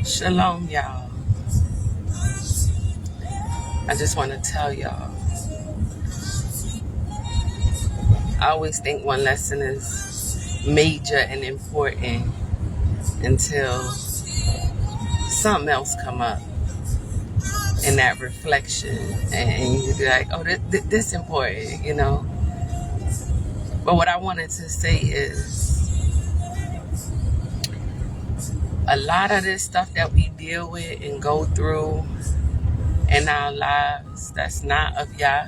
Shalom, y'all. I just want to tell y'all, I always think one lesson is major and important until something else come up in that reflection, and you be like, oh, this important, you know. But what I wanted to say is, a lot of this stuff that we deal with and go through in our lives that's not of Yah,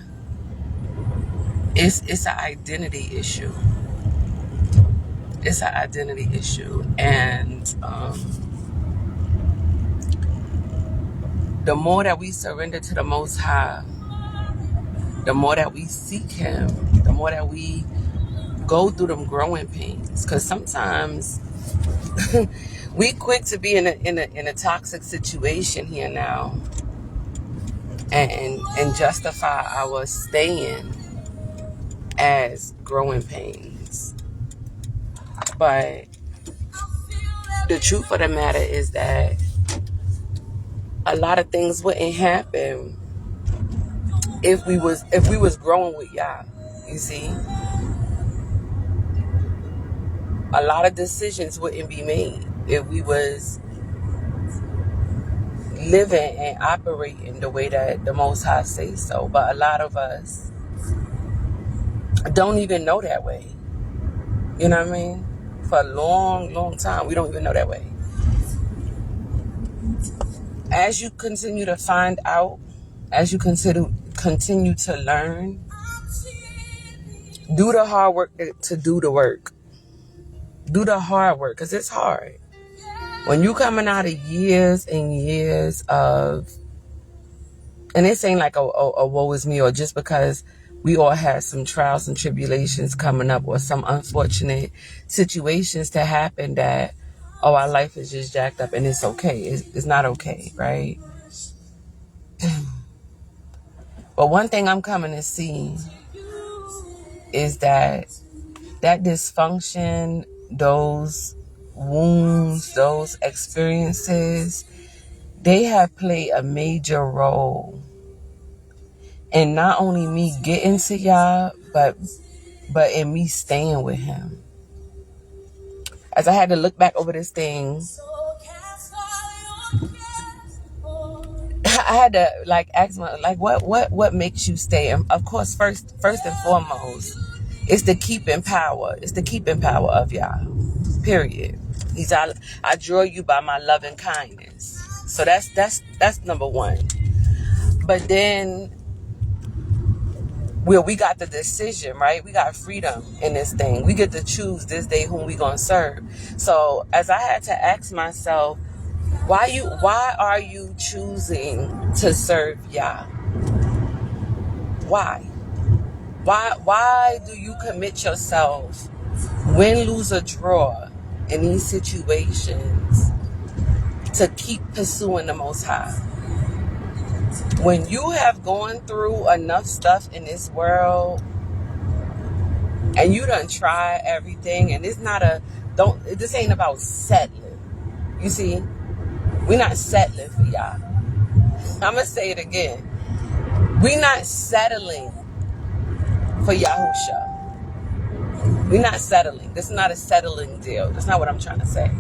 it's an identity issue. It's an identity issue. And the more that we surrender to the Most High, the more that we seek Him, the more that we go through them growing pains. Because sometimes we quick to be in a toxic situation here now and justify our staying as growing pains. But the truth of the matter is that a lot of things wouldn't happen if we was growing with Yah. You see, a lot of decisions wouldn't be made if we was living and operating the way that the Most High says so. But a lot of us don't even know that way. You know what I mean? For a long, long time, we don't even know that way. As you continue to find out, as you continue to learn, do the hard work to do the work. Do the hard work, because it's hard. When you coming out of years and years of, and this ain't like a woe is me, or just because we all had some trials and tribulations coming up, or some unfortunate situations to happen that, oh, our life is just jacked up and it's okay. It's not okay, right? But one thing I'm coming to see is that dysfunction, those wounds, those experiences, they have played a major role in not only me getting to Yah, but in me staying with Him. As I had to look back over this thing, I had to ask myself, what makes you stay? And of course, first and foremost, it's the keeping power. It's the keeping power of Yah. Period. I draw you by my loving kindness. So that's number one. But then, we got the decision, right? We got freedom in this thing. We get to choose this day whom we gonna serve. So as I had to ask myself, why are you choosing to serve Yah? Why do you commit yourself, win, lose, or draw, in these situations, to keep pursuing the Most High? When you have gone through enough stuff in this world and you done try everything, and this ain't about settling. You see, we're not settling for Yah. I'm gonna say it again. We're not settling for Yahusha. We're not settling. This is not a settling deal. That's not what I'm trying to say.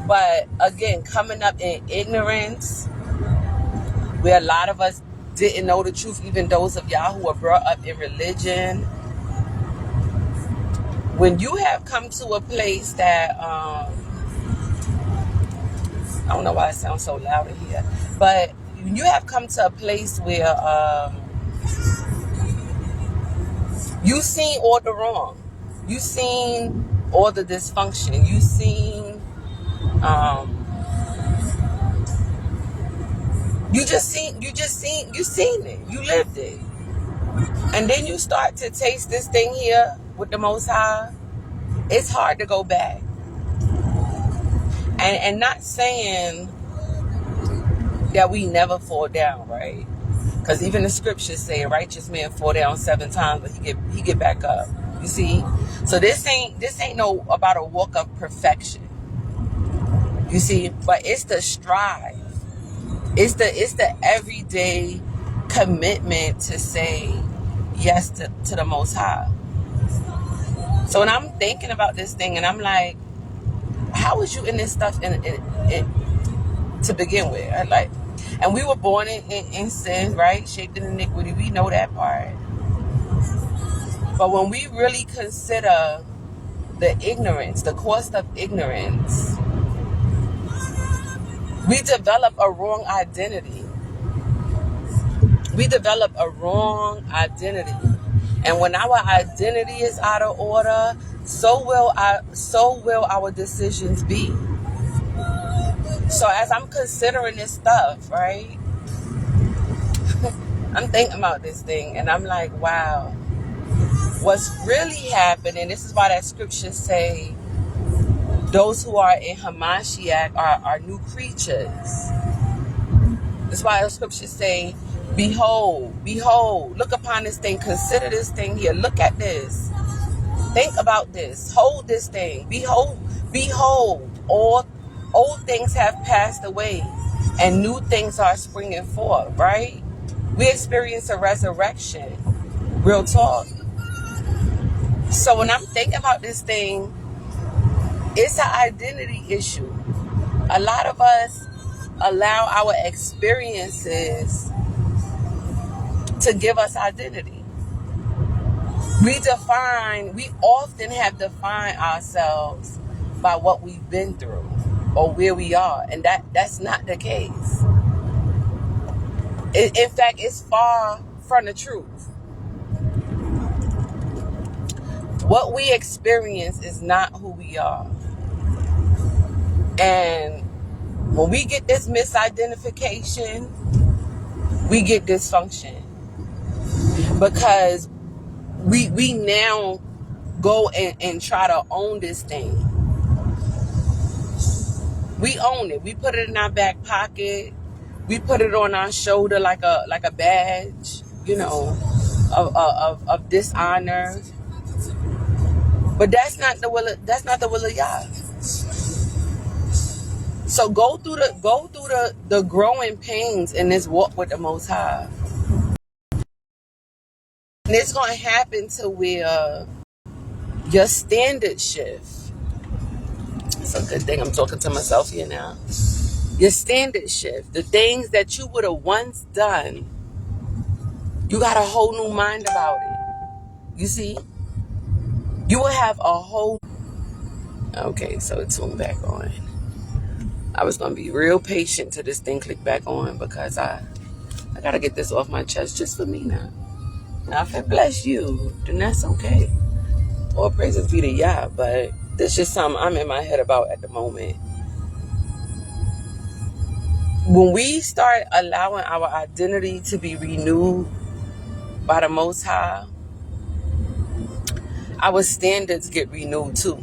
But again, coming up in ignorance, where a lot of us didn't know the truth, even those of y'all who were brought up in religion. When you have come to a place that, I don't know why it sounds so loud in here, but when you have come to a place where you've seen all the wrong, you've seen all the dysfunction, you've seen, you seen it, you lived it. And then you start to taste this thing here with the Most High. It's hard to go back. And not saying that we never fall down, right? Because even the scriptures say a righteous man fall down 7 times, but he get back up. You see? So this ain't no about a walk of perfection. You see? But it's the strive. It's the everyday commitment to say yes to the Most High. So when I'm thinking about this thing and I'm like, how was you in this stuff to begin with? And we were born in sin, right? Shaped in iniquity. We know that part. But when we really consider the ignorance, the cost of ignorance, we develop a wrong identity. We develop a wrong identity. And when our identity is out of order, so will our decisions be. So as I'm considering this stuff, right? I'm thinking about this thing and I'm like, wow, what's really happening, this is why that scripture say, those who are in Hamashiach are new creatures. That's why the scriptures say, behold, look upon this thing, consider this thing here, look at this, think about this, hold this thing, behold, all old things have passed away and new things are springing forth, right? We experience a resurrection, real talk. So when I'm thinking about this thing, it's an identity issue. A lot of us allow our experiences to give us identity. We often have defined ourselves by what we've been through or where we are. And that's not the case. In fact, it's far from the truth. What we experience is not who we are. And when we get this misidentification, we get dysfunction. Because we now go and try to own this thing. We own it. We put it in our back pocket. We put it on our shoulder like a badge, of dishonor. But that's not the will of Yah. So go through the growing pains in this walk with the Most High. And it's gonna happen to where your standard shift. It's a good thing I'm talking to myself here now. Your standard shift. The things that you would have once done, you got a whole new mind about it. You see? You will have a whole... Okay, so it's tuned back on. I was going to be real patient till this thing click back on because I got to get this off my chest just for me now. Now, if it bless you, then that's okay. All praises be to Yah, but this is just something I'm in my head about at the moment. When we start allowing our identity to be renewed by the Most High, our standards get renewed too.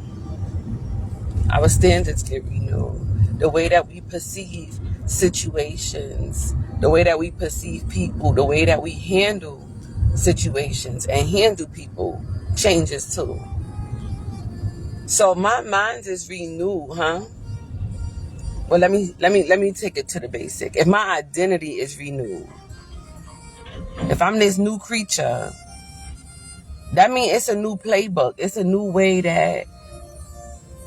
Our standards get renewed. The way that we perceive situations, the way that we perceive people, the way that we handle situations and handle people changes too. So my mind is renewed, huh? Well, let me take it to the basic. If my identity is renewed, if I'm this new creature, that means it's a new playbook. It's a new way that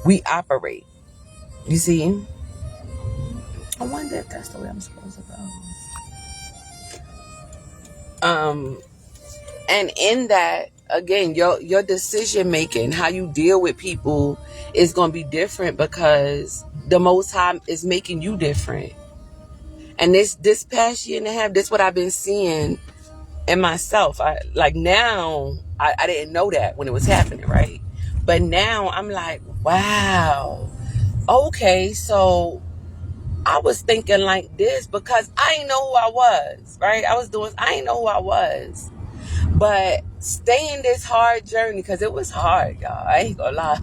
we operate. You see? I wonder if that's the way I'm supposed to go. And in that, again, your decision making, how you deal with people is going to be different because the Most High is making you different. And this past year and a half, this is what I've been seeing in myself. I didn't know that when it was happening, right? But now I'm like, wow, okay, so I was thinking like this because I didn't know who I was, right? I didn't know who I was. But staying this hard journey, because it was hard, y'all. I ain't gonna lie.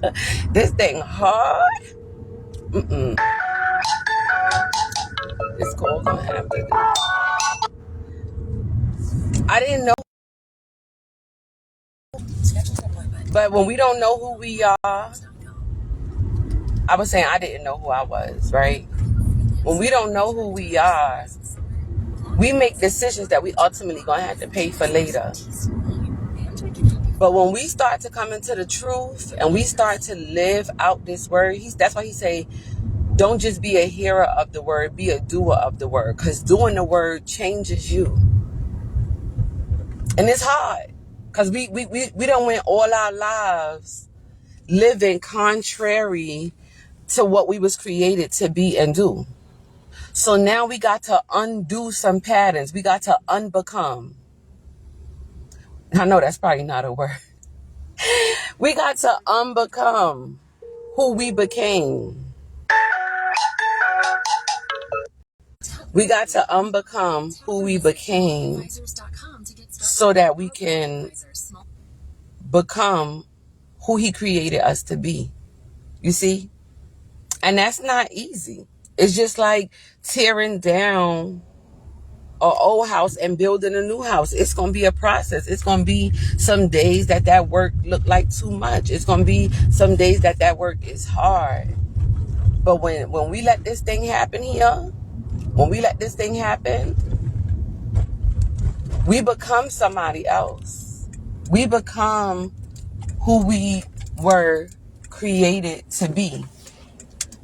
This thing hard. This call gonna have to do. I didn't know. But when we don't know who we are, I was saying I didn't know who I was, right? When we don't know who we are, we make decisions that we ultimately gonna have to pay for later. But when we start to come into the truth and we start to live out this word, that's why he say, don't just be a hearer of the word, be a doer of the word. Because doing the word changes you. And it's hard. Because we don't went all our lives living contrary to what we was created to be and do. So now we got to undo some patterns. We got to unbecome. I know that's probably not a word. We got to unbecome who we became. We got to unbecome who we became so that we can become who he created us to be. You see? And that's not easy. It's just like tearing down an old house and building a new house. It's going to be a process. It's going to be some days that work look like too much. It's going to be some days that work is hard. But when we let this thing happen here, when we let this thing happen, we become somebody else. We become who we were created to be.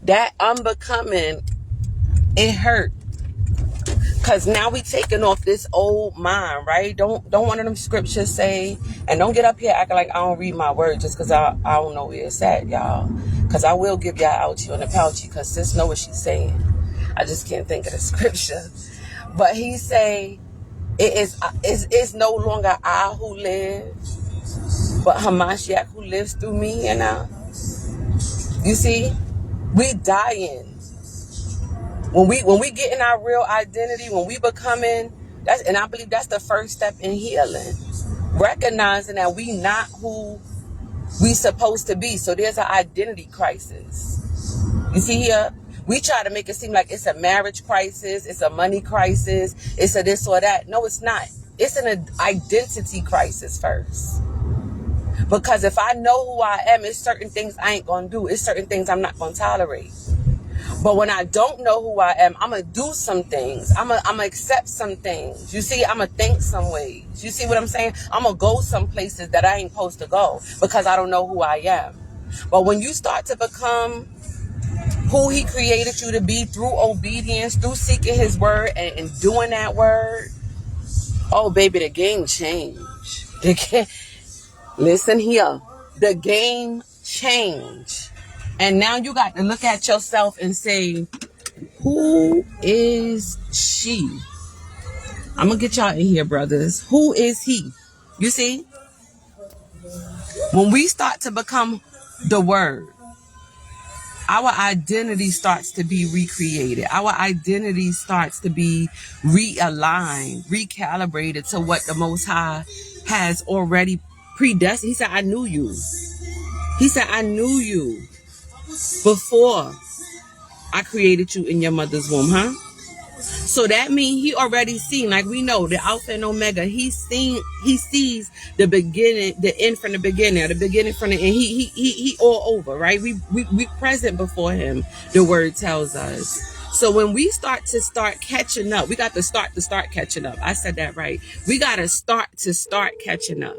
That unbecoming, it hurt. Because now we taking off this old mind, right? Don't one of them scriptures say, and don't get up here acting like I don't read my word just because I don't know where it's at, y'all. Because I will give y'all ouchie on the pouchy because sis know what she's saying. I just can't think of the scripture. But he say, it's no longer I who live, but Hamashiach who lives through me and now. You see, we dying. When we get in our real identity, when we becoming, and I believe that's the first step in healing. Recognizing that we not who we supposed to be. So there's an identity crisis. You see here? We try to make it seem like it's a marriage crisis, it's a money crisis, it's a this or that. No, it's not. It's an identity crisis first. Because if I know who I am, it's certain things I ain't gonna do. It's certain things I'm not gonna tolerate. But when I don't know who I am, I'm going to do some things. I'm going to accept some things. You see, I'm going to think some ways. You see what I'm saying? I'm going to go some places that I ain't supposed to go because I don't know who I am. But when you start to become who he created you to be through obedience, through seeking his word and doing that word, oh, baby, the game changed. Listen here. The game changed. And now you got to look at yourself and say, who is she? I'm going to get y'all in here, brothers. Who is he? You see? When we start to become the word, our identity starts to be recreated. Our identity starts to be realigned, recalibrated to what the Most High has already predestined. He said, I knew you. He said, I knew you before I created you in your mother's womb, huh? So that means he already seen, like we know, the Alpha and Omega. He sees the beginning, the end from the beginning, the beginning from the end. He all over, right? We present before him, the word tells us. So when we start catching up, we got to start catching up. I said that right. We got to start catching up.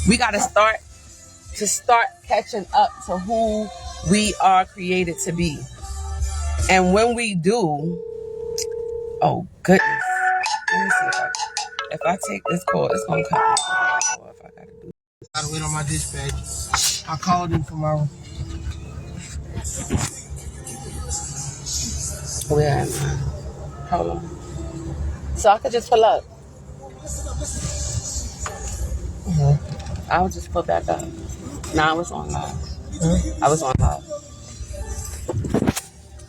We got to start catching up to who we are created to be. And when we do, oh goodness, let me see if I take this call, it's gonna come. If I gotta wait on my dispatch. I called him for my. Where am I? Hold on. So I could just pull up. I'll just pull back up. Nah, I was on live. I was on live.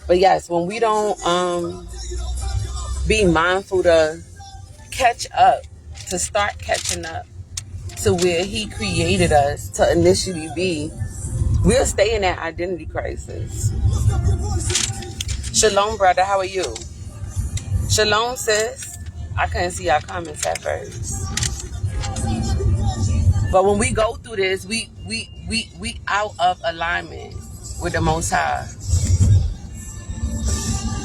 But yes, when we don't be mindful to catch up, to start catching up to where he created us to initially be, we'll stay in that identity crisis. Shalom, brother. How are you? Shalom, sis. I couldn't see our comments at first. But when we go through this, we out of alignment with the Most High.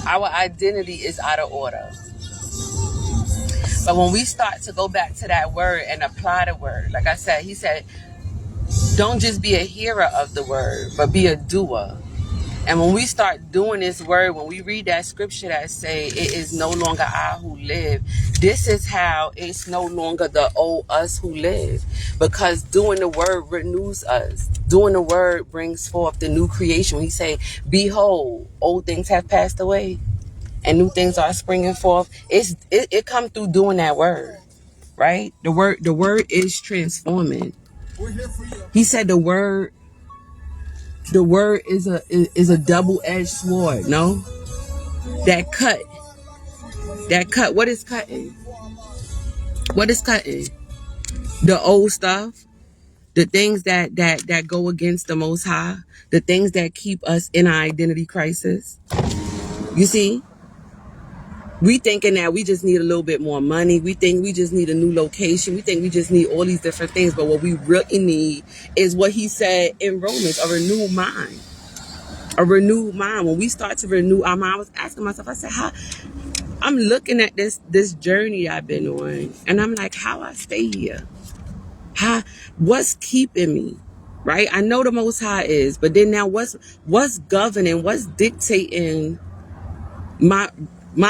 Our identity is out of order. But when we start to go back to that word and apply the word, like I said, he said, don't just be a hearer of the word, but be a doer. And when we start doing this word, when we read that scripture that say it is no longer I who live, this is how it's no longer the old us who live. Because doing the word renews us. Doing the word brings forth the new creation. When he say, behold, old things have passed away and new things are springing forth. It comes through doing that word, right? The word is transforming. He said the word is a double-edged sword. No, that cut. What is cutting? What is cutting? The old stuff, the things that go against the Most High, the things that keep us in our identity crisis. You see, we thinking that we just need a little bit more money. We think we just need a new location. We think we just need all these different things. But what we really need is what he said in Romans: a renewed mind. A renewed mind. When we start to renew our mind, I was asking myself, I said, how I'm looking at this journey I've been on, and I'm like, how I stay here? What's keeping me? Right? I know the Most High is, but then now what's governing, what's dictating my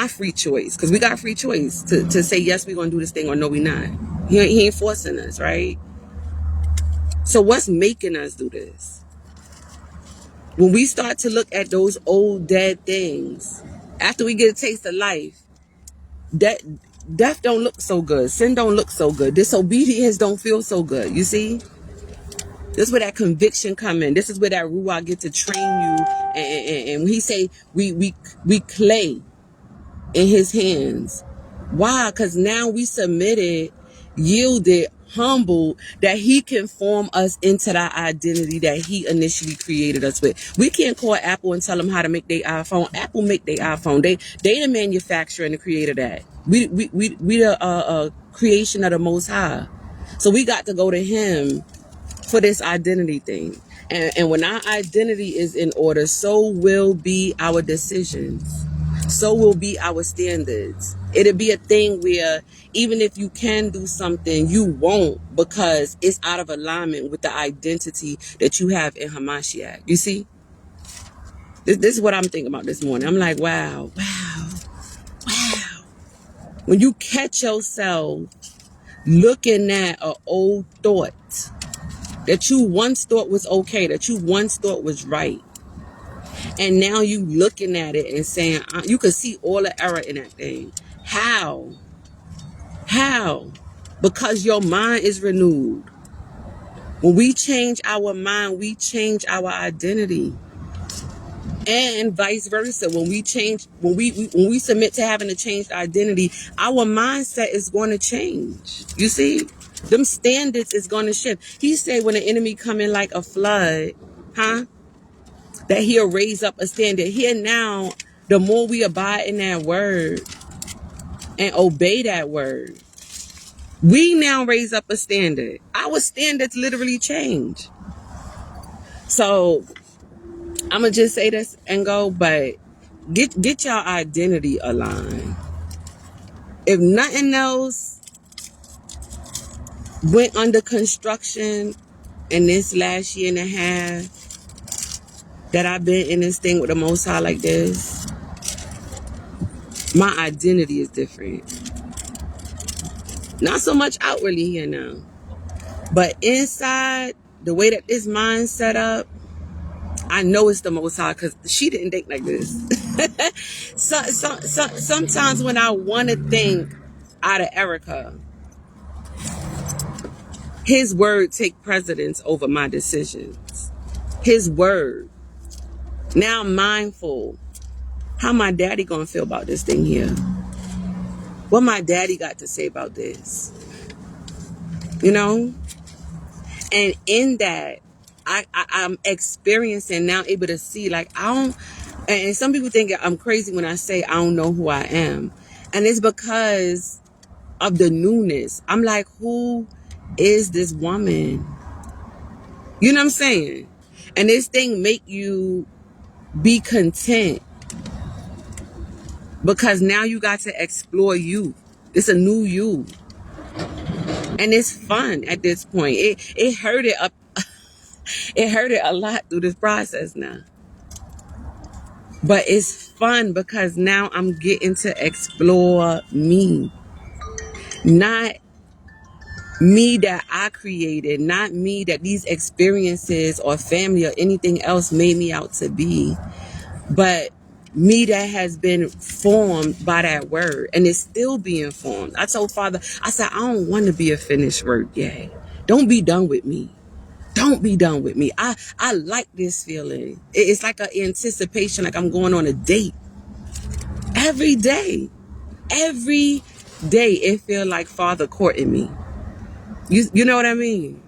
free choice? Because we got free choice to say yes, we're gonna do this thing, or no, we not. He ain't forcing us, right? So what's making us do this? When we start to look at those old dead things, after we get a taste of life, death don't look so good. Sin don't look so good. Disobedience don't feel so good. You see? This is where that conviction come in. This is where that Ruach get to train you. And when he say we clay in his hands. Why? Because now we submitted, yielded, humbled, that he can form us into that identity that he initially created us with. We can't call Apple and tell them how to make their iPhone. Apple make their iPhone. They the manufacturer and the creator of that. We the creation of the Most High. So we got to go to him for this identity thing. And when our identity is in order, so will be our decisions. So will be our standards. It'll be a thing where even if you can do something, you won't, because it's out of alignment with the identity that you have in Hamashiach. You see? This is what I'm thinking about this morning. I'm like, wow. When you catch yourself looking at an old thought that you once thought was okay, that you once thought was right, and now you looking at it and saying, you can see all the error in that thing. How? Because your mind is renewed. When we change our mind, we change our identity. And vice versa. When we submit to having a changed identity, our mindset is going to change. You see? Them standards is going to shift. He said when the enemy come in like a flood, that he'll raise up a standard. Here now, the more we abide in that word and obey that word, we now raise up a standard. Our standards literally change. So I'm going to just say this and go, but get your identity aligned. If nothing else went under construction in this last year and a half that I've been in this thing with the Most High like this, my identity is different. Not so much outwardly here now, but inside, the way that this mind set up, I know it's the Most High, because she didn't think like this. Sometimes when I want to think out of Erica, his word take precedence over my decisions. His word. Now I'm mindful. How my daddy gonna feel about this thing here? What my daddy got to say about this? You know? And in that, I'm experiencing now, able to see, like, and some people think I'm crazy when I say I don't know who I am. And it's because of the newness. I'm like, who is this woman? You know what I'm saying? And this thing make you be content because now you got to explore you. It's a new you. And it's fun at this point. It hurt it up. It hurt it a lot through this process now. But it's fun because now I'm getting to explore me. Not me that I created, not me that these experiences or family or anything else made me out to be, but me that has been formed by that word and is still being formed. I told Father, I said, I don't want to be a finished work yet. Don't be done with me. Don't be done with me. I like this feeling. It's like an anticipation, like I'm going on a date. Every day. Every day it feel like Father courting me. You know what I mean?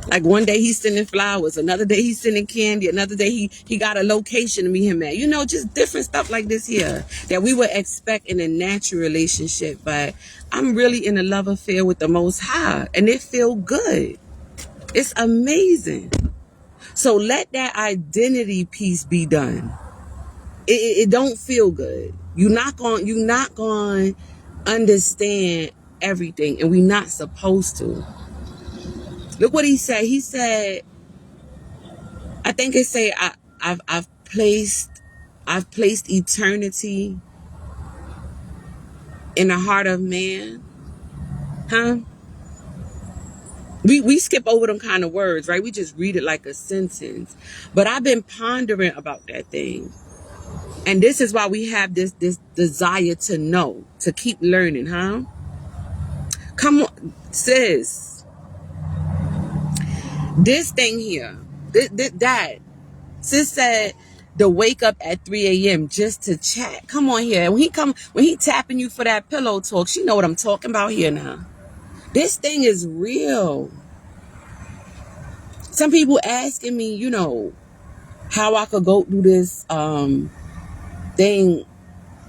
Like one day he's sending flowers, another day he's sending candy, another day he got a location to meet him at. You know, just different stuff like this here that we would expect in a natural relationship. But I'm really in a love affair with the Most High, and it feel good. It's amazing. So let that identity piece be done. It don't feel good. You're not going to understand everything, and we're not supposed to. Look what he said. He said, I think it say I've placed eternity in the heart of man. Huh? We skip over them kind of words, right? We just read it like a sentence. But I've been pondering about that thing. And this is why we have this desire to know, to keep learning, huh? Come on, sis. This thing here, that sis said to wake up at 3 a.m. just to chat. Come on here. When he tapping you for that pillow talk, she know what I'm talking about here now. This thing is real. Some people asking me, you know, how I could go through this thing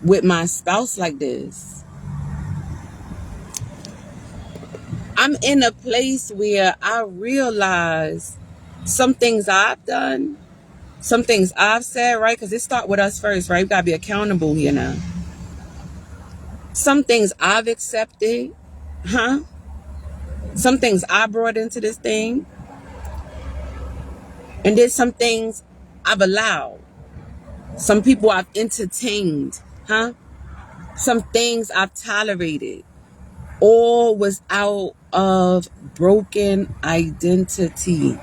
with my spouse like this. I'm in a place where I realize some things I've done, some things I've said, right? Because it starts with us first, right? We got to be accountable here now. Some things I've accepted, huh? Some things I brought into this thing. And there's some things I've allowed. Some people I've entertained, huh? Some things I've tolerated. All was out of broken identity.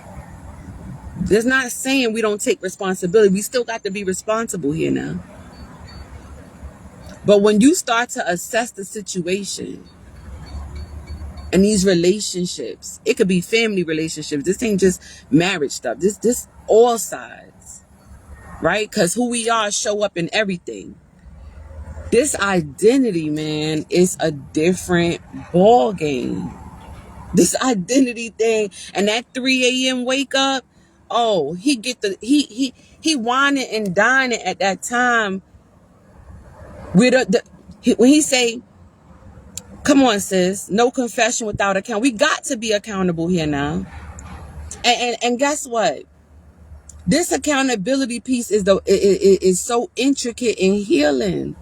There's not saying we don't take responsibility. We still got to be responsible here now. But when you start to assess the situation and these relationships, it could be family relationships. This ain't just marriage stuff. This all sides, right? Because who we are show up in everything. This identity, man, is a different ball game. This identity thing and that 3 a.m. wake up. Oh, he whining and dining at that time with when he say, come on, sis, no confession without account. We got to be accountable here now. And guess what? This accountability piece is so intricate in healing.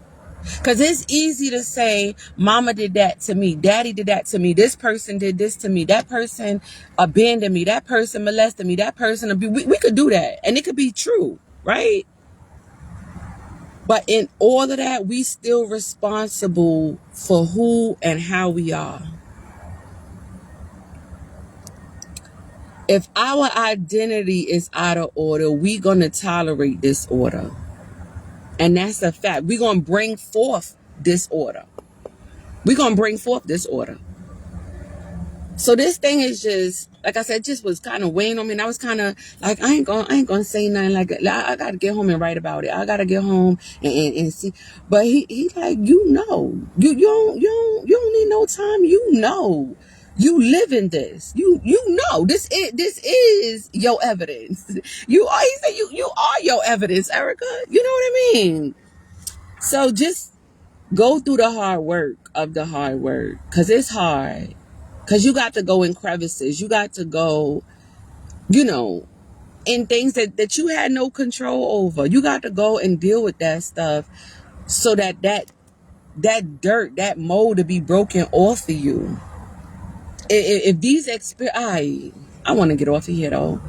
Because it's easy to say, mama did that to me, daddy did that to me, this person did this to me, that person abandoned me, that person molested me, that person we could do that, and it could be true, right? But in all of that, we still responsible for who and how we are. If our identity is out of order, we're going to tolerate disorder. And that's a fact. We're going to bring forth disorder. We're going to bring forth disorder. So this thing is just, like I said, just was kind of weighing on me. And I was kind of like, I ain't gonna say nothing like that. I got to get home and write about it. I got to get home and see. But he like, you know, you don't need no time. You know, you live in this. You know, this is your evidence. He said, you are your evidence, Erica. You know what I mean? So just Go through the hard work of the hard work, because it's hard. Because you got to go in crevices. You got to go, you know, in things that you had no control over. You got to go and deal with that stuff so that dirt, that mold to be broken off of you. If these I want to get off of here though.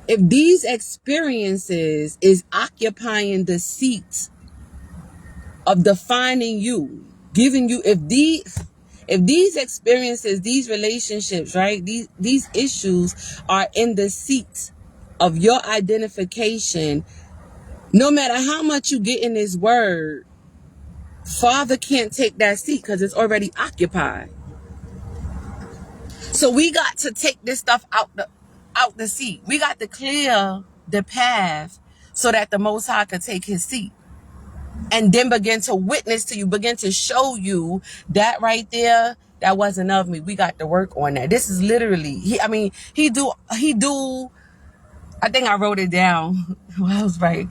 If these experiences is occupying the seat of defining you, giving you, if these experiences, these relationships, right, these issues are in the seat of your identification, no matter how much you get in this word, Father can't take that seat because it's already occupied. So we got to take this stuff out the seat. We got to clear the path so that the Most High could take his seat. And then begin to witness to you, begin to show you that right there, that wasn't of me. We got to work on that. This is literally, he do, I think I wrote it down. Well, I was right.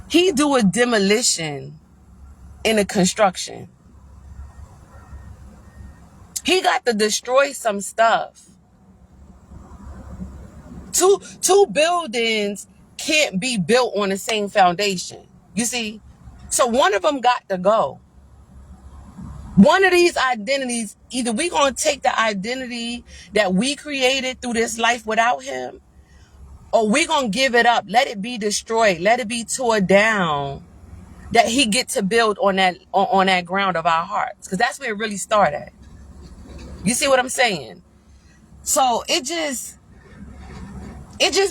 He do a demolition in a construction. He got to destroy some stuff. Two buildings can't be built on the same foundation. You see? So one of them got to go. One of these identities, either we going to take the identity that we created through this life without him, or we going to give it up. Let it be destroyed. Let it be torn down, that he get to build on that ground of our hearts. Because that's where it really started. You see what I'm saying? So it just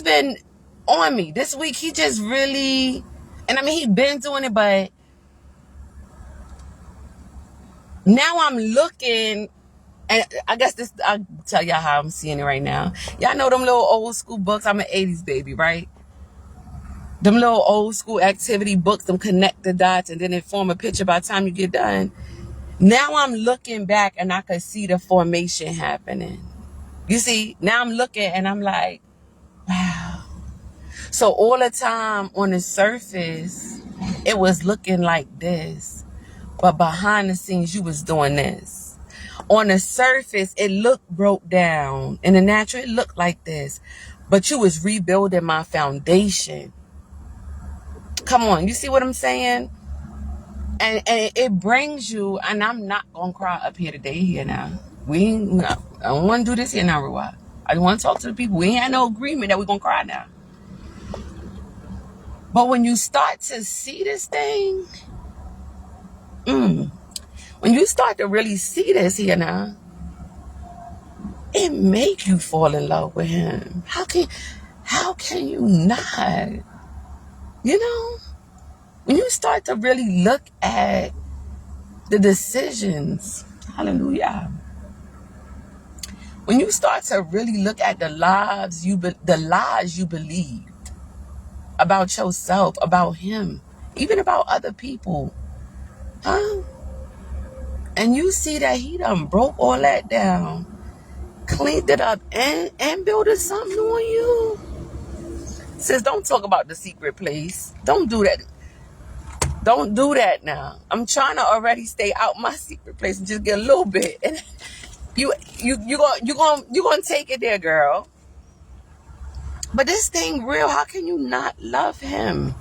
been on me this week. He just really, and I mean, he been doing it, but now I'm looking, and I guess this, I'll tell y'all how I'm seeing it right now. Y'all know them little old school books. I'm an 80s baby, right? Them little old school activity books, them connect the dots and then it form a picture by the time you get done. Now I'm looking back and I could see the formation happening. You see, now I'm looking and I'm like, wow. So all the time on the surface, it was looking like this. But behind the scenes, you was doing this. On the surface, it looked broke down. In the natural, it looked like this. But you was rebuilding my foundation. Come on, you see what I'm saying? And it brings you, and I'm not going to cry up here today here now. I don't want to do this here now, Ruwa. I want to talk to the people. We ain't had no agreement that we're going to cry now. But when you start to see this thing, when you start to really see this here now, it make you fall in love with him. How can you not? You know? When you start to really look at the decisions, hallelujah. When you start to really look at the lies you believed about yourself, about him, even about other people, huh? And you see that he done broke all that down, cleaned it up, and built something on you. Sis, don't talk about the secret place. Don't do that. Don't do that now. I'm trying to already stay out my secret place and just get a little bit. And you gonna take it there, girl. But this thing real. How can you not love him?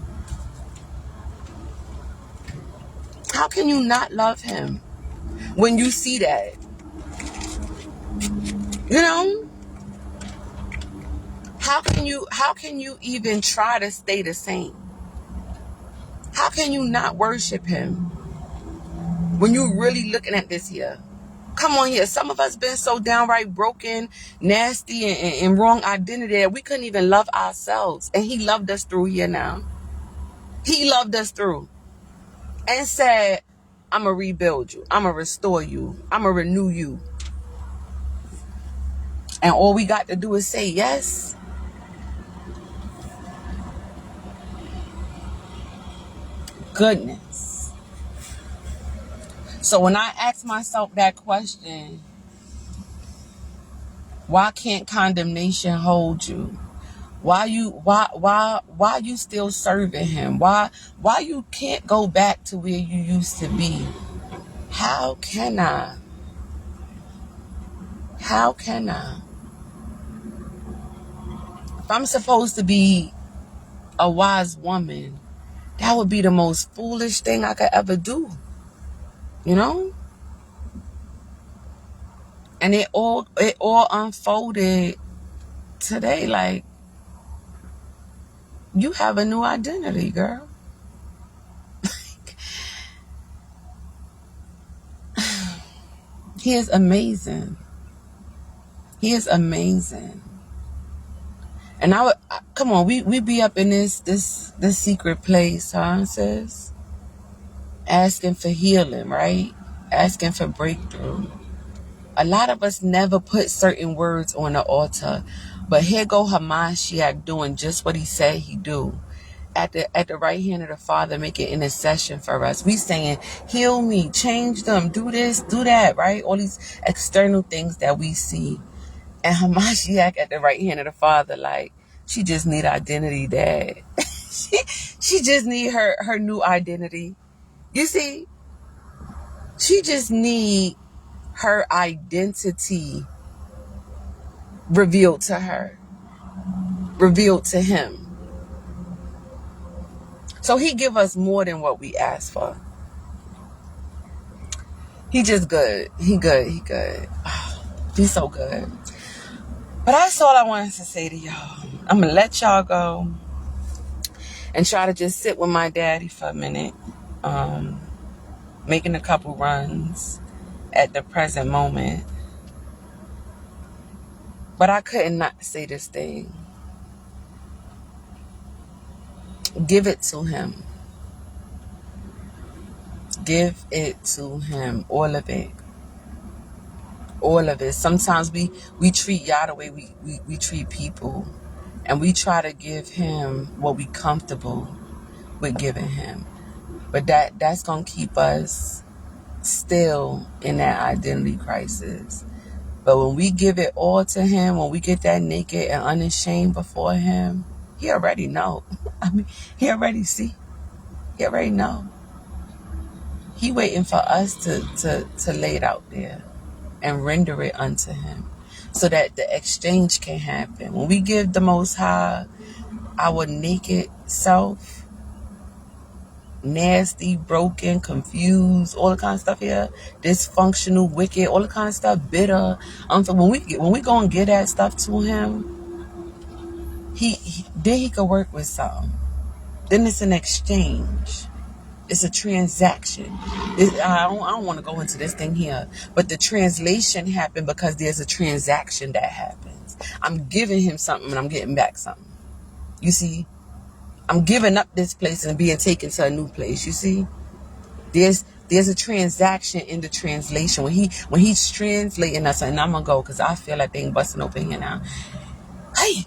How can you not love him when you see that? You know? How can you even try to stay the same? How can you not worship him when you're really looking at this here? Come on here. Some of us been so downright broken, nasty, and wrong identity that we couldn't even love ourselves. And he loved us through here now. He loved us through. And said, I'm going to rebuild you. I'm going to restore you. I'm going to renew you. And all we got to do is say yes. Goodness. So when I ask myself that question, why can't condemnation hold you? Why you still serving him? Why you can't go back to where you used to be? How can I? How can I? If I'm supposed to be a wise woman, that would be the most foolish thing I could ever do. You know? And it all unfolded today. Like, you have a new identity, girl. He is amazing. He is amazing. And come on, we be up in this secret place, huh, sis? Asking for healing, right? Asking for breakthrough. A lot of us never put certain words on the altar, but here go Hamashiach doing just what he said he do. At the right hand of the Father, making intercession for us. We saying, heal me, change them, do this, do that, right? All these external things that we see. And Hamashiach at the right hand of the Father, like, she just need identity, Dad. she just need her new identity. You see, she just need her identity revealed to her, revealed to him. So he give us more than what we ask for. He just good. He good. He good. He's so good. But that's all I wanted to say to y'all. I'm going to let y'all go and try to just sit with my daddy for a minute. Making a couple runs at the present moment. But I couldn't not say this thing. Give it to him. Give it to him. All of it. All of it. Sometimes we treat Yah the way we treat people. And we try to give him what we comfortable with giving him. But that's going to keep us still in that identity crisis. But when we give it all to him, when we get that naked and unashamed before him, he already know. I mean, he already see. He already know. He waiting for us to lay it out there and render it unto him so that the exchange can happen. When we give the Most High our naked self, nasty, broken, confused, all the kind of stuff here, dysfunctional, wicked, all the kind of stuff, bitter. So when we go and get that stuff to him, then he could work with something. Then it's an exchange. It's a transaction. I don't want to go into this thing here, but the translation happened because there's a transaction that happens. I'm giving him something and I'm getting back something. You see? I'm giving up this place and being taken to a new place. You see? There's a transaction in the translation. When he's translating us, and I'm going to go because I feel like thing busting open here now. Hey!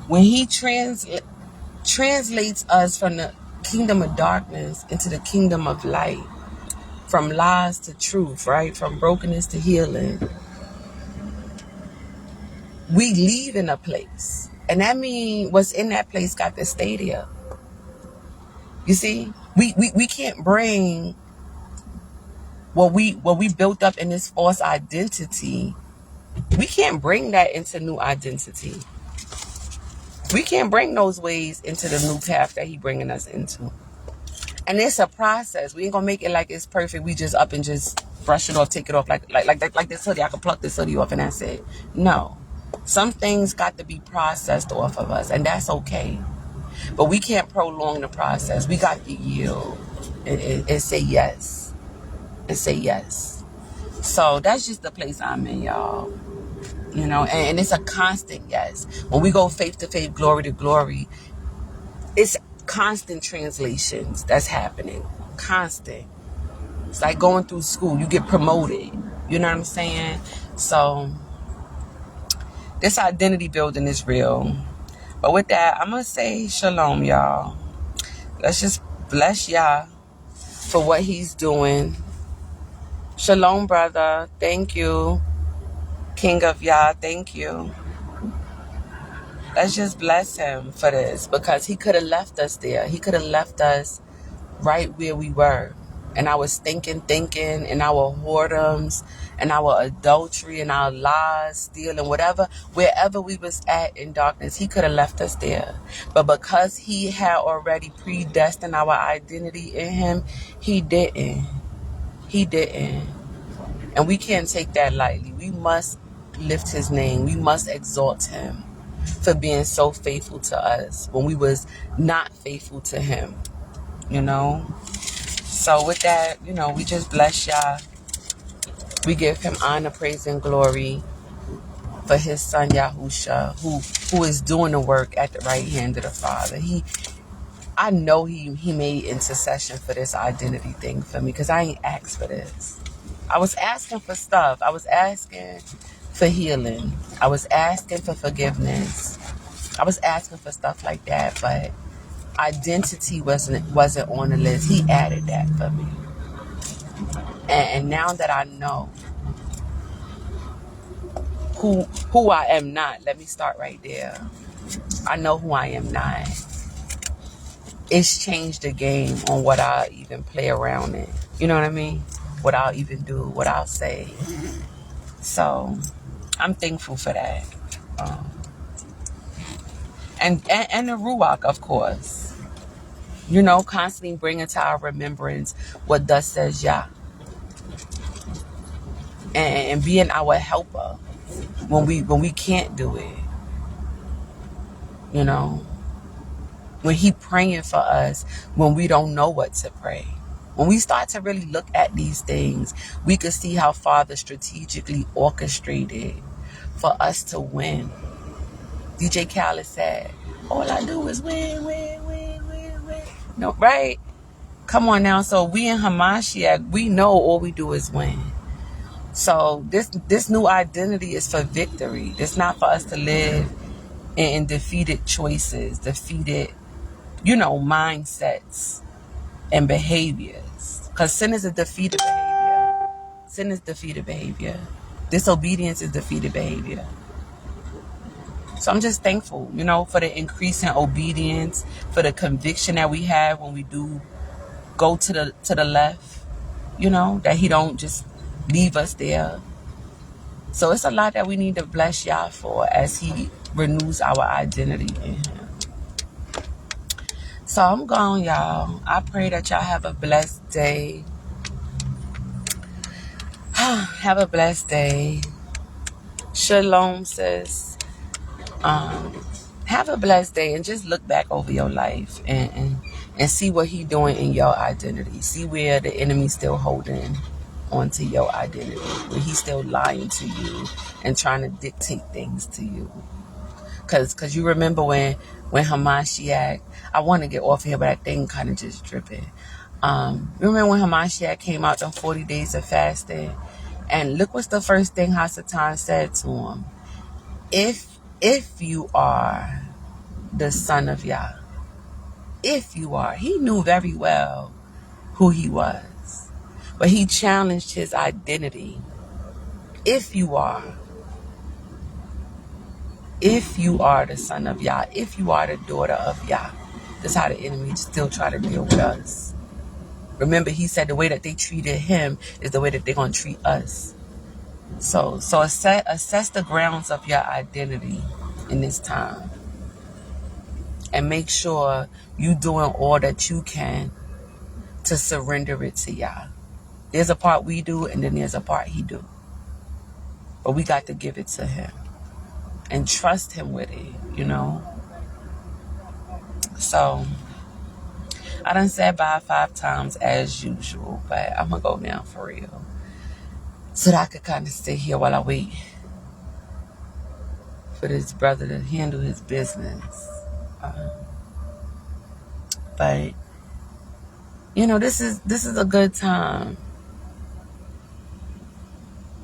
When he translates us from the kingdom of darkness into the kingdom of light, from lies to truth, right? From brokenness to healing. We leave in a place. And that means what's in that place got to stay there. You see? We can't bring what we built up in this false identity. We can't bring that into new identity. We can't bring those ways into the new path that he bringing us into. And it's a process. We ain't gonna make it like it's perfect. We just up and just brush it off, take it off like this hoodie. I can pluck this hoodie off and that's it. No. Some things got to be processed off of us, and that's okay. But we can't prolong the process. We got to yield and say yes. And say yes. So that's just the place I'm in, y'all. You know, and it's a constant yes. When we go faith to faith, glory to glory, it's constant translations that's happening. Constant. It's like going through school. You get promoted. You know what I'm saying? So this identity building is real. But with that, I'm going to say shalom, y'all. Let's just bless Yah for what he's doing. Shalom, brother. Thank you. King of Yah, thank you. Let's just bless him for this, because he could have left us there. He could have left us right where we were. And our thinking, and our whoredoms, and our adultery, and our lies, stealing, whatever, wherever we was at in darkness, he could have left us there. But because he had already predestined our identity in him, he didn't. He didn't. And we can't take that lightly. We must lift his name. We must exalt him for being so faithful to us when we was not faithful to him, you know? So with that, we just bless y'all. We give him honor, praise, and glory for his son Yahusha, who is doing the work at the right hand of the Father. I know he made intercession for this identity thing for me, because I ain't asked for this. I was asking for stuff. I was asking for healing. I was asking for forgiveness. I was asking for stuff like that, but identity wasn't on the list. He added that for me. And now that I know who I am not, let me start right there. I know who I am not. It's changed the game on what I even play around in. You know what I mean? What I'll even do, what I'll say. So I'm thankful for that. And the Ruach, of course. Constantly bringing to our remembrance what thus says Yah. And being our helper when we can't do it. When he praying for us when we don't know what to pray. When we start to really look at these things, we could see how Father strategically orchestrated for us to win. DJ Khaled said, all I do is win, win, win, win, win. No, right? Come on now. So we in Hamashiach, we know all we do is win. So this new identity is for victory. It's not for us to live in defeated choices, defeated, mindsets and behaviors. Because sin is a defeated behavior. Sin is defeated behavior. Disobedience is defeated behavior. So I'm just thankful, for the increase in obedience, for the conviction that we have when we do go to the left, that he don't just leave us there. So it's a lot that we need to bless Yah for as he renews our identity in him. So I'm gone, y'all. I pray that y'all have a blessed day. Have a blessed day. Shalom, sis. Have a blessed day, and just look back over your life and see what he doing in your identity. See where the enemy's still holding onto your identity, where he's still lying to you and trying to dictate things to you. Cause you remember when Hamashiach, I want to get off here, but that thing kind of just dripping. Remember when Hamashiach came out on 40 days of fasting, and look what's the first thing Hasatan said to him: If you are the son of Yah, if you are, he knew very well who he was, but he challenged his identity. If you are the son of Yah, if you are the daughter of Yah, that's how the enemy still try to deal with us. Remember, he said the way that they treated him is the way that they're going to treat us. So assess the grounds of your identity in this time. And make sure you doing all that you can to surrender it to Yah. There's a part we do, and then there's a part he do. But we got to give it to him. And trust him with it, So, I done said bye 5 times as usual, but I'm going to go now for real. So that I could kind of stay here while I wait for this brother to handle his business. But, this is a good time.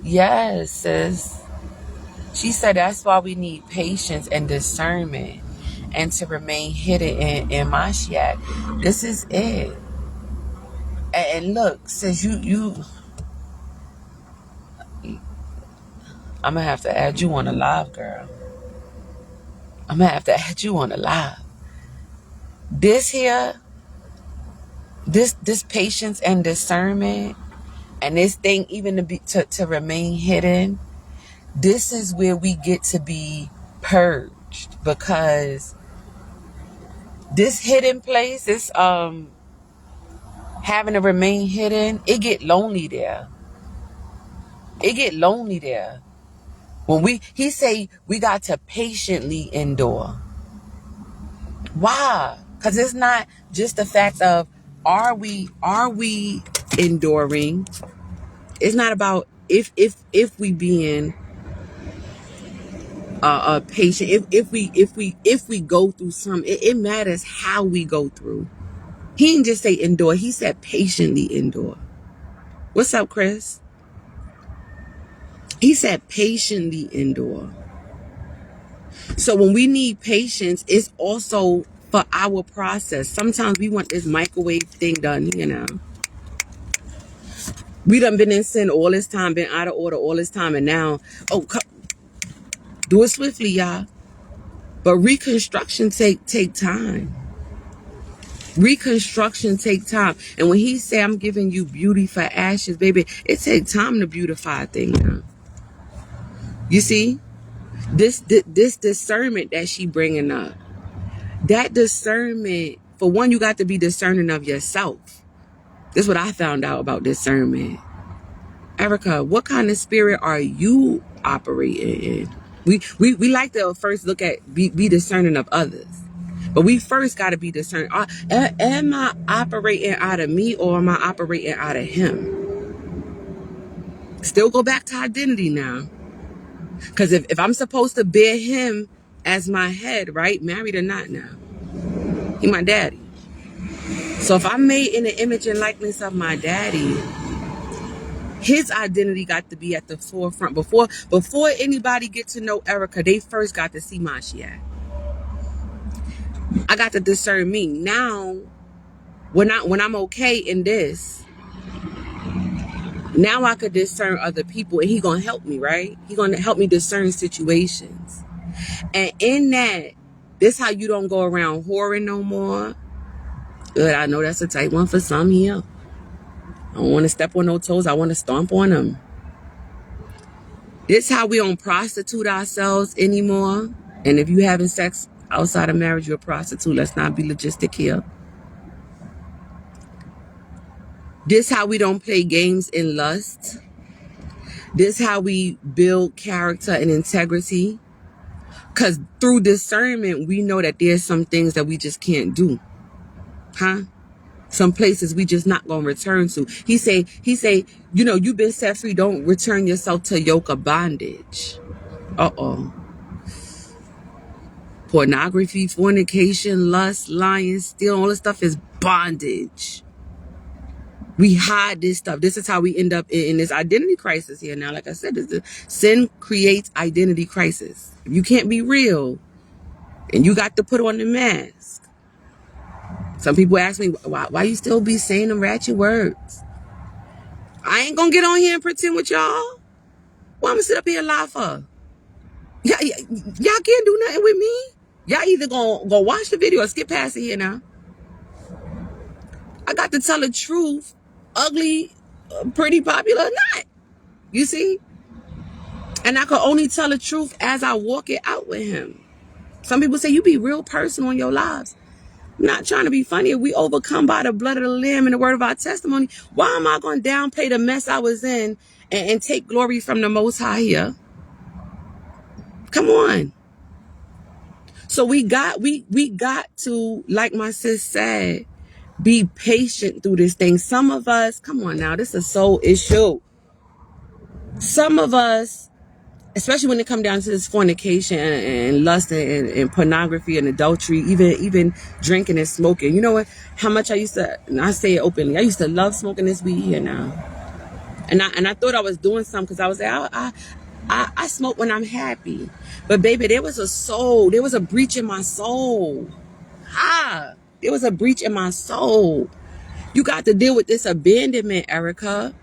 Yes, sis. She said that's why we need patience and discernment and to remain hidden in Mashiach. This is it. And look, sis, you I'm going to have to add you on a live, girl. I'm gonna have to add you on the live. This here, this patience and discernment, and this thing even to remain hidden. This is where we get to be purged, because this hidden place, this having to remain hidden, it get lonely there. It get lonely there. When he say we got to patiently endure. Why? Because it's not just the fact of are we enduring. It's not about if we being patient. If we go through some, it matters how we go through. He didn't just say endure. He said patiently endure. What's up, Chris? He said patiently endure. So when we need patience, it's also for our process. Sometimes we want this microwave thing done, We done been in sin all this time, been out of order all this time, and now, do it swiftly, y'all. But reconstruction take time. Reconstruction take time. And when he say, I'm giving you beauty for ashes, baby, it take time to beautify a thing now. You see? This discernment that she bringing up. That discernment, for one, you got to be discerning of yourself. This is what I found out about discernment. Erica, what kind of spirit are you operating in? We like to first look at, be discerning of others. But we first got to be discerning. Am I operating out of me, or am I operating out of him? Still go back to identity now. Because if I'm supposed to bear him as my head, right? Married or not now. He my daddy. So if I'm made in the image and likeness of my daddy, his identity got to be at the forefront. Before anybody get to know Erica, they first got to see Mashiach. I got to discern me. Now, when I'm okay in this, now I could discern other people, and he gonna help me, right? He gonna help me discern situations. And in that, this how you don't go around whoring no more. Good, I know that's a tight one for some here. I don't want to step on no toes. I want to stomp on them. This how we don't prostitute ourselves anymore. And if you having sex outside of marriage, you're a prostitute. Let's not be logistic here. This how we don't play games in lust. This how we build character and integrity. Because through discernment, we know that there's some things that we just can't do. Some places we just not going to return to. He say, you've been set free. Don't return yourself to yoke of bondage. Pornography, fornication, lust, lying, stealing, all this stuff is bondage. We hide this stuff. This is how we end up in this identity crisis here now. Like I said, sin creates identity crisis. If you can't be real, and you got to put on the mask. Some people ask me, why you still be saying them ratchet words? I ain't gonna get on here and pretend with y'all. Why I'm gonna sit up here and lie for? Y'all can't do nothing with me. Y'all either gonna go watch the video or skip past it here now. I got to tell the truth, ugly, pretty, popular or not. You see? And I can only tell the truth as I walk it out with him. Some people say you be real personal in your lives. I'm not trying to be funny. If we overcome by the blood of the Lamb and the word of our testimony, why am I going to downplay the mess I was in and take glory from the Most High here? Come on. So we got to, like my sis said, be patient through this thing. Some of us, come on now, this is a soul issue. Some of us, especially when it comes down to this fornication and lust and pornography and adultery, even drinking and smoking. You know what? How much I say it openly, I used to love smoking this weed here now. And I thought I was doing something because I was like, I smoke when I'm happy. But baby, there was a breach in my soul. There was a breach in my soul. You got to deal with this abandonment, Erica.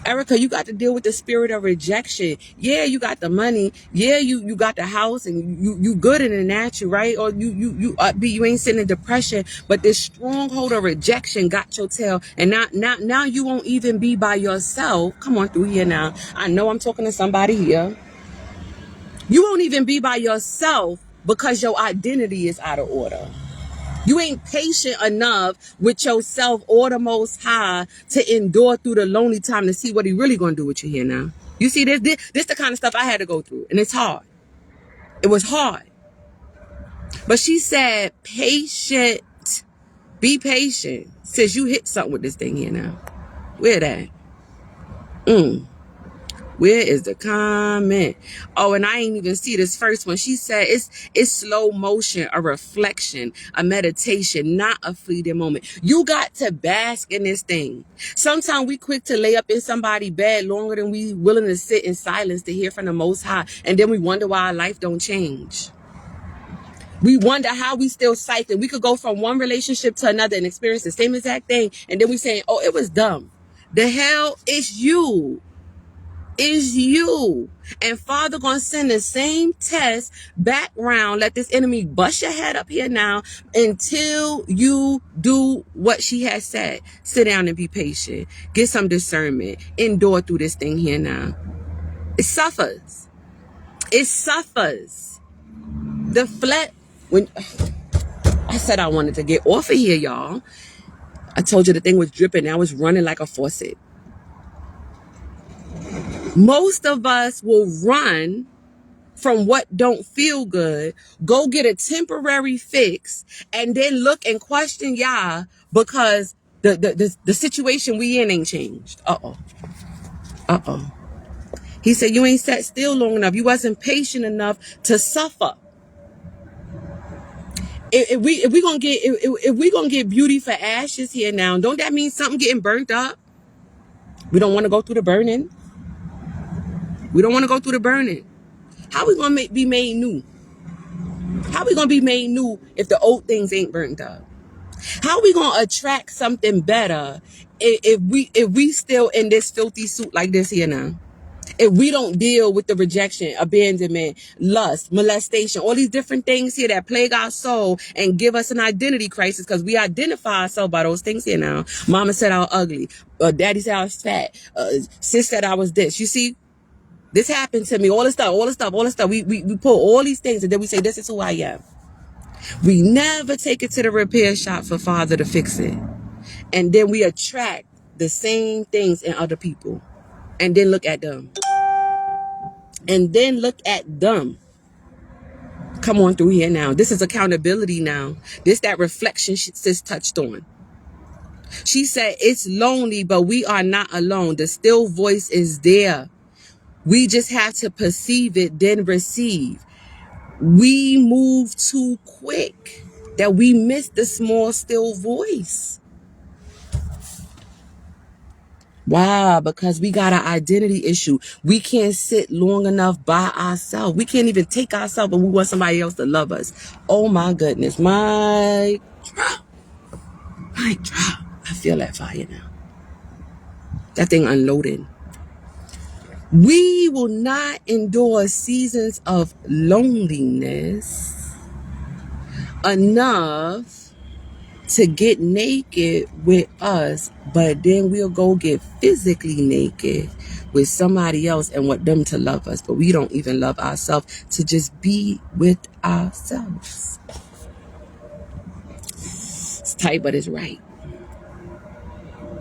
Erica, you got to deal with the spirit of rejection. Yeah, you got the money. Yeah, you got the house, and you good in the natural, right? Or you upbeat. You ain't sitting in depression, but this stronghold of rejection got your tail, and now you won't even be by yourself. Come on through here now. I know I'm talking to somebody here. You won't even be by yourself because your identity is out of order. You ain't patient enough with yourself or the Most High to endure through the lonely time to see what he really gonna do with you here now. You see, this the kind of stuff I had to go through, and it's hard. It was hard. But she said, patient, be patient. Says you hit something with this thing here now. Where that? Where is the comment? Oh, and I ain't even see this first one. She said it's slow motion, a reflection, a meditation, not a fleeting moment. You got to bask in this thing. Sometimes we quick to lay up in somebody's bed longer than we willing to sit in silence to hear from the Most High. And then we wonder why our life don't change. We wonder how we still psyched. We could go from one relationship to another and experience the same exact thing. And then we saying, oh, it was dumb. The hell is you. Is you. And Father gonna send the same test back round. Let this enemy bust your head up here now until you do what she has said. Sit down and be patient. Get some discernment. Endure through this thing here now. It suffers. It suffers. The flesh. When I said I wanted to get off of here, y'all, I told you the thing was dripping. Now it's running like a faucet. Most of us will run from what don't feel good, go get a temporary fix, and then look and question Yah because the situation we in ain't changed. Uh-oh. He said you ain't sat still long enough. You wasn't patient enough to suffer. If we gonna get beauty for ashes here now, don't that mean something getting burnt up? We don't want to go through the burning. We don't want to go through the burning. How we gonna be made new? How we gonna be made new if the old things ain't burnt up? How we gonna attract something better if we still in this filthy suit like this here now? If we don't deal with the rejection, abandonment, lust, molestation, all these different things here that plague our soul and give us an identity crisis because we identify ourselves by those things here now. Mama said I was ugly. Daddy said I was fat. Sis said I was this. You see? This happened to me. All this stuff. We pull all these things and then we say, this is who I am. We never take it to the repair shop for Father to fix it. And then we attract the same things in other people. And then look at them. Come on through here now. This is accountability now. This that reflection sis touched on. She said, it's lonely, but we are not alone. The still voice is there. We just have to perceive it, then receive. We move too quick that we miss the small, still voice. Wow, because we got an identity issue. We can't sit long enough by ourselves. We can't even take ourselves, but we want somebody else to love us. Oh my goodness. My drop. I feel that fire now. That thing unloading. We will not endure seasons of loneliness enough to get naked with us, but then we'll go get physically naked with somebody else and want them to love us, but we don't even love ourselves to just be with ourselves. It's tight, but it's right.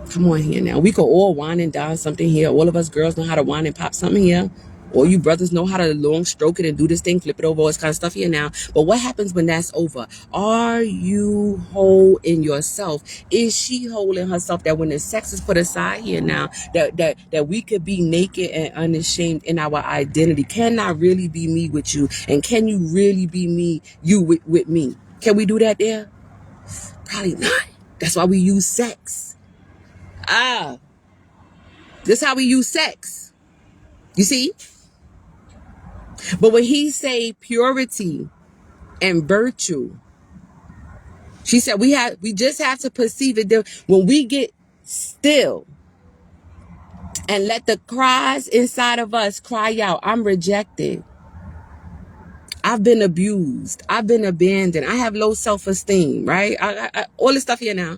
Come on here now. We could all wine and dine something here. All of us girls know how to wine and pop something here. All you brothers know how to long stroke it and do this thing, flip it over, all this kind of stuff here now. But what happens when that's over? Are you whole in yourself? Is she whole in herself that when the sex is put aside here now, that we could be naked and unashamed in our identity? Can I really be me with you? And can you really be you with me? Can we do that there? Probably not. That's why we use sex. This is how we use sex. You see? But when he say purity and virtue, she said we just have to perceive it. When we get still, And let the cries inside of us cry out, I'm rejected. I've been abused. I've been abandoned. I have low self-esteem, right? All this stuff here now.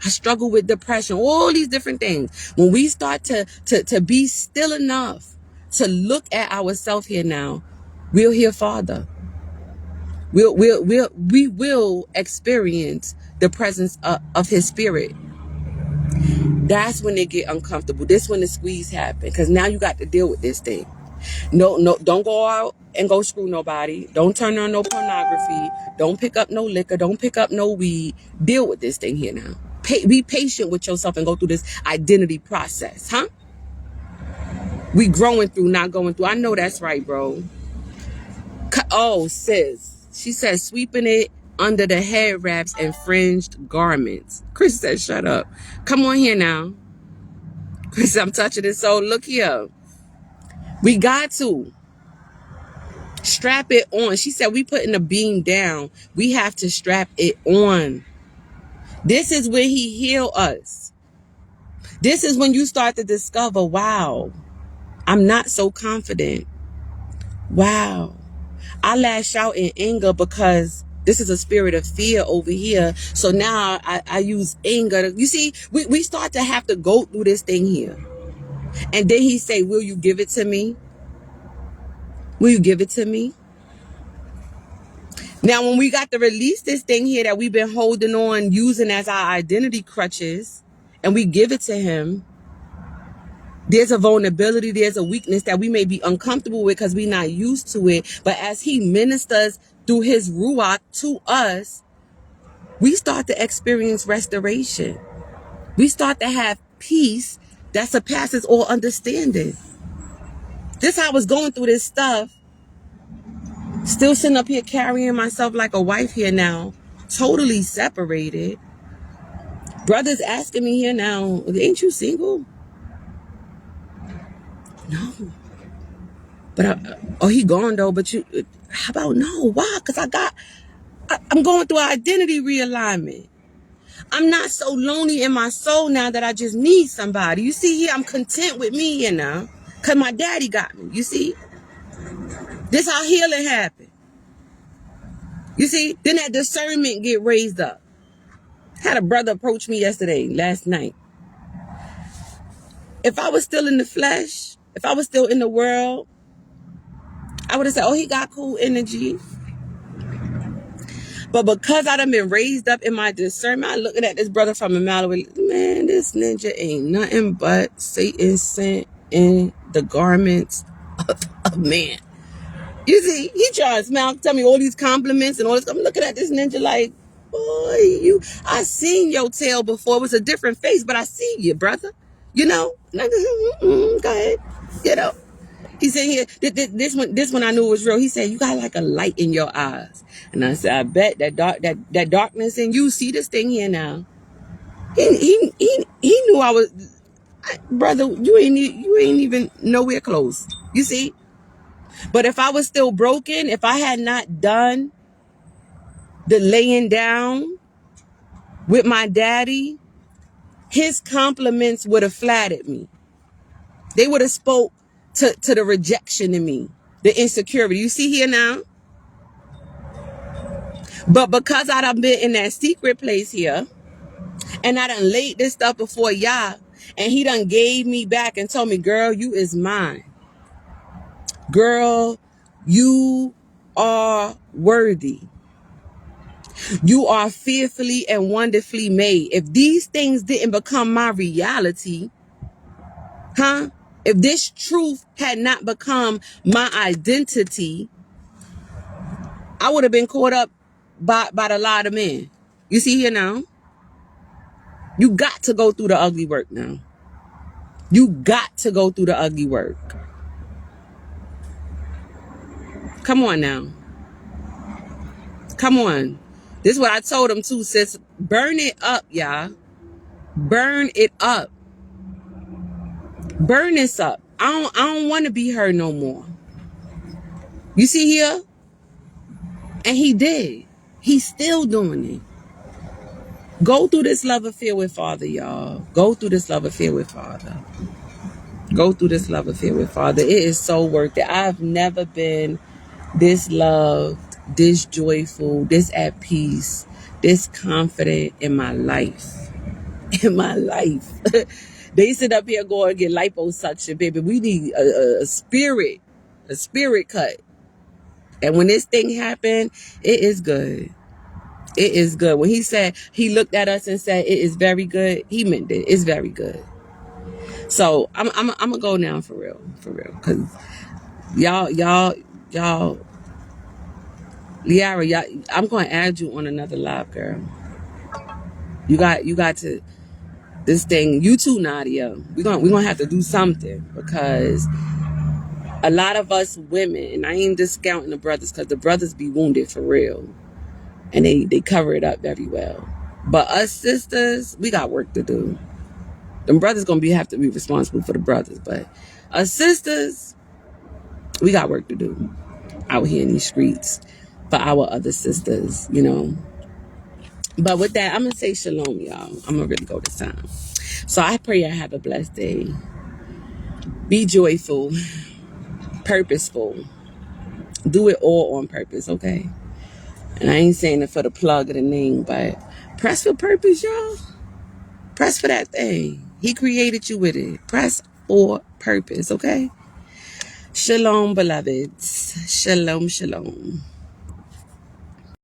I struggle with depression, all these different things. When we start to be still enough to look at ourselves here now, we'll hear Father. We will experience the presence of His Spirit. That's when they get uncomfortable. This when the squeeze happen, because now you got to deal with this thing. No, don't go out and go screw nobody. Don't turn on no pornography. Don't pick up no liquor. Don't pick up no weed. Deal with this thing here now. Be patient with yourself and go through this identity process, huh? We growing through, not going through. I know that's right, bro. Oh, sis. She said sweeping it under the head wraps and fringed garments. Chris said, shut up. Come on here now. Chris, I'm touching it. So look here. We got to strap it on. She said we putting the beam down. We have to strap it on. This is where He healed us. This is when you start to discover, wow, I'm not so confident. Wow. I lash out in anger because this is a spirit of fear over here. So now I use anger. You see, we start to have to go through this thing here. And then He say, will you give it to me? Will you give it to me? Now, when we got to release this thing here that we've been holding on, using as our identity crutches, and we give it to Him, there's a vulnerability, there's a weakness that we may be uncomfortable with because we're not used to it. But as He ministers through His Ruach to us, we start to experience restoration. We start to have peace that surpasses all understanding. This how I was going through this stuff. Still sitting up here carrying myself like a wife here now. Totally separated. Brothers asking me here now, ain't you single? No. But he gone though, but you, how about no? Why? Because I'm going through an identity realignment. I'm not so lonely in my soul now that I just need somebody. You see here, I'm content with me here now. Because my daddy got me. You see? This how healing happened. You see? Then that discernment get raised up. Had a brother approach me last night. If I was still in the flesh, if I was still in the world, I would have said, oh, he got cool energy. But because I done been raised up in my discernment, I'm looking at this brother from a mile away. Man, this ninja ain't nothing but Satan sent in the garments of man. You see, he trying to smile, tell me all these compliments and all this. I'm looking at this ninja like, boy, I seen your tail before. It was a different face, but I see you, brother. You know? Go ahead. You know? He said here, this one I knew was real. He said, you got like a light in your eyes. And I said, I bet that darkness in you, see this thing here now. He knew I was, brother, you ain't even nowhere close. You see? But if I was still broken, if I had not done the laying down with my daddy, his compliments would have flattered me. They would have spoke to the rejection in me, the insecurity. You see here now? But because I done been in that secret place here, and I done laid this stuff before Yah, and He done gave me back and told me, girl, you is mine. Girl, you are worthy. You are fearfully and wonderfully made. If these things didn't become my reality, huh? If this truth had not become my identity, I would have been caught up by the lie of men. You see here now? You got to go through the ugly work now. You got to go through the ugly work. Come on now. Come on. This is what I told him too, sis. Burn it up, y'all. Burn it up. Burn this up. I don't want to be her no more. You see here? And he did. He's still doing it. Go through this love affair with Father, y'all. Go through this love affair with Father. Go through this love affair with Father. It is so worth it. I've never been this loved, this joyful, this at peace, this confident in my life. In my life. They sit up here going get liposuction, baby. We need a spirit cut. And when this thing happened, it is good. It is good. When he said, he looked at us and said, it is very good, he meant it. It's very good. So I'm gonna go now for real. Cause y'all, Liara, y'all, I'm gonna add you on another live, girl. You got to this thing. You too, Nadia. We're gonna have to do something because a lot of us women, and I ain't discounting the brothers because the brothers be wounded for real, and they cover it up very well. But us sisters, we got work to do. Them brothers gonna have to be responsible for the brothers, but us sisters, we got work to do out here in these streets for our other sisters, you know. But with that, I'm gonna say shalom, y'all. I'm gonna really go this time. So I pray I have a blessed day. Be joyful, purposeful. Do it all on purpose, okay? And I ain't saying it for the plug of the name, but press for purpose, y'all. Press for that thing. He created you with it. Press for purpose, okay? Shalom, beloveds. Shalom, shalom.